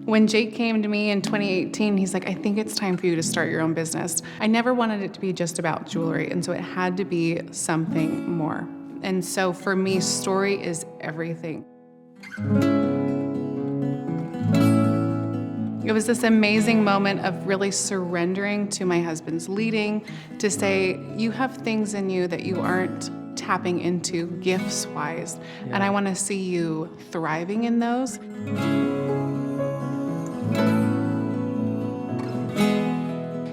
When Jake came to me in 2018, he's like, I think it's time for you to start your own business. I never wanted it to be just about jewelry, and so it had to be something more. And so for me, story is everything. It was this amazing moment of really surrendering to my husband's leading to say, you have things in you that you aren't tapping into gifts-wise, and I want to see you thriving in those.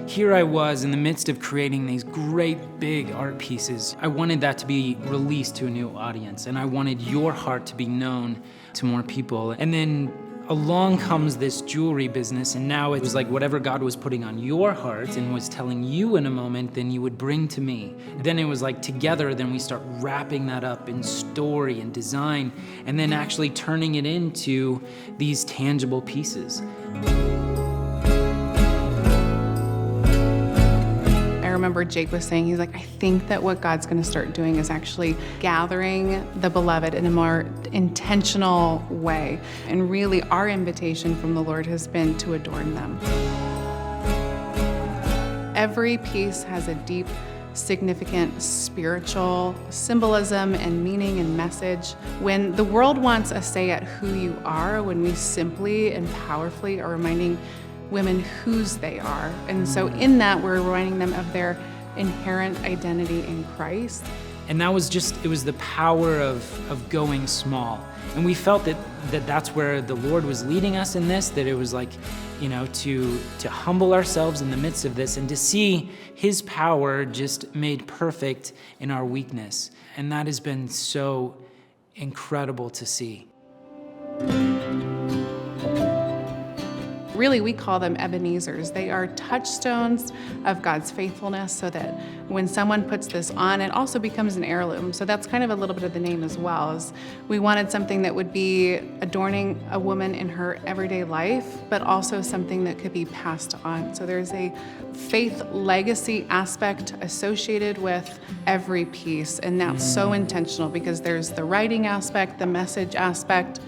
Here I was in the midst of creating these great big art pieces. I wanted that to be released to a new audience, and I wanted your heart to be known to more people. And then along comes this jewelry business, and now it was like whatever God was putting on your heart and was telling you in a moment, then you would bring to me. Then it was like together, then we start wrapping that up in story and design, and then actually turning it into these tangible pieces. I remember Jake was saying, he's like, I think that what God's going to start doing is actually gathering the beloved in a more intentional way. And really our invitation from the Lord has been to adorn them. Every piece has a deep, significant spiritual symbolism and meaning and message. When the world wants a say at who you are, when we simply and powerfully are reminding women whose they are. And so in that, we're reminding them of their inherent identity in Christ. And that was it was the power of going small. And we felt that that's where the Lord was leading us in this, that it was like, to humble ourselves in the midst of this and to see His power just made perfect in our weakness. And that has been so incredible to see. Really, we call them Ebenezers. They are touchstones of God's faithfulness so that when someone puts this on, it also becomes an heirloom. So that's kind of a little bit of the name as well. Is we wanted something that would be adorning a woman in her everyday life, but also something that could be passed on. So there's a faith legacy aspect associated with every piece, and that's so intentional because there's the writing aspect, the message aspect.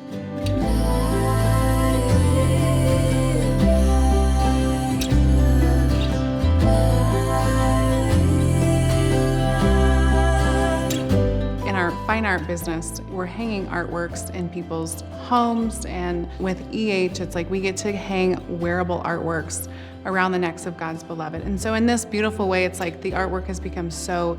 Fine art business, we're hanging artworks in people's homes, and with EH, it's like we get to hang wearable artworks around the necks of God's beloved. And so in this beautiful way, it's like the artwork has become so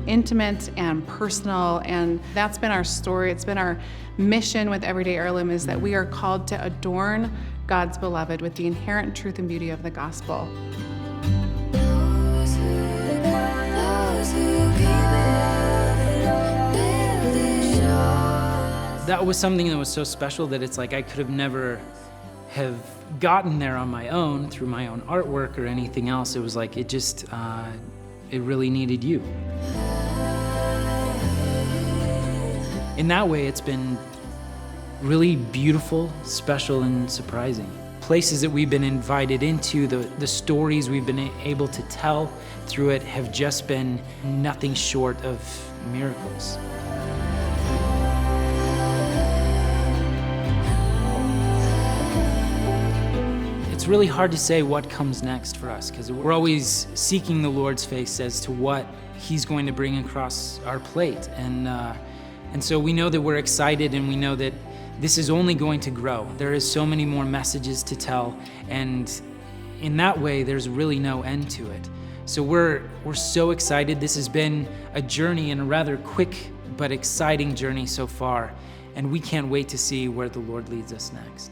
intimate and personal, and that's been our story. It's been our mission with Everyday Heirloom, is that we are called to adorn God's beloved with the inherent truth and beauty of the gospel. That was something that was so special that it's like I could have never have gotten there on my own through my own artwork or anything else. It was like it really needed you. In that way, it's been really beautiful, special, and surprising. Places that we've been invited into, the stories we've been able to tell through it have just been nothing short of miracles. It's really hard to say what comes next for us because we're always seeking the Lord's face as to what He's going to bring across our plate. And so we know that we're excited, and we know that this is only going to grow. There is so many more messages to tell, and in that way, there's really no end to it. So we're so excited. This has been a journey, and a rather quick but exciting journey so far, and we can't wait to see where the Lord leads us next.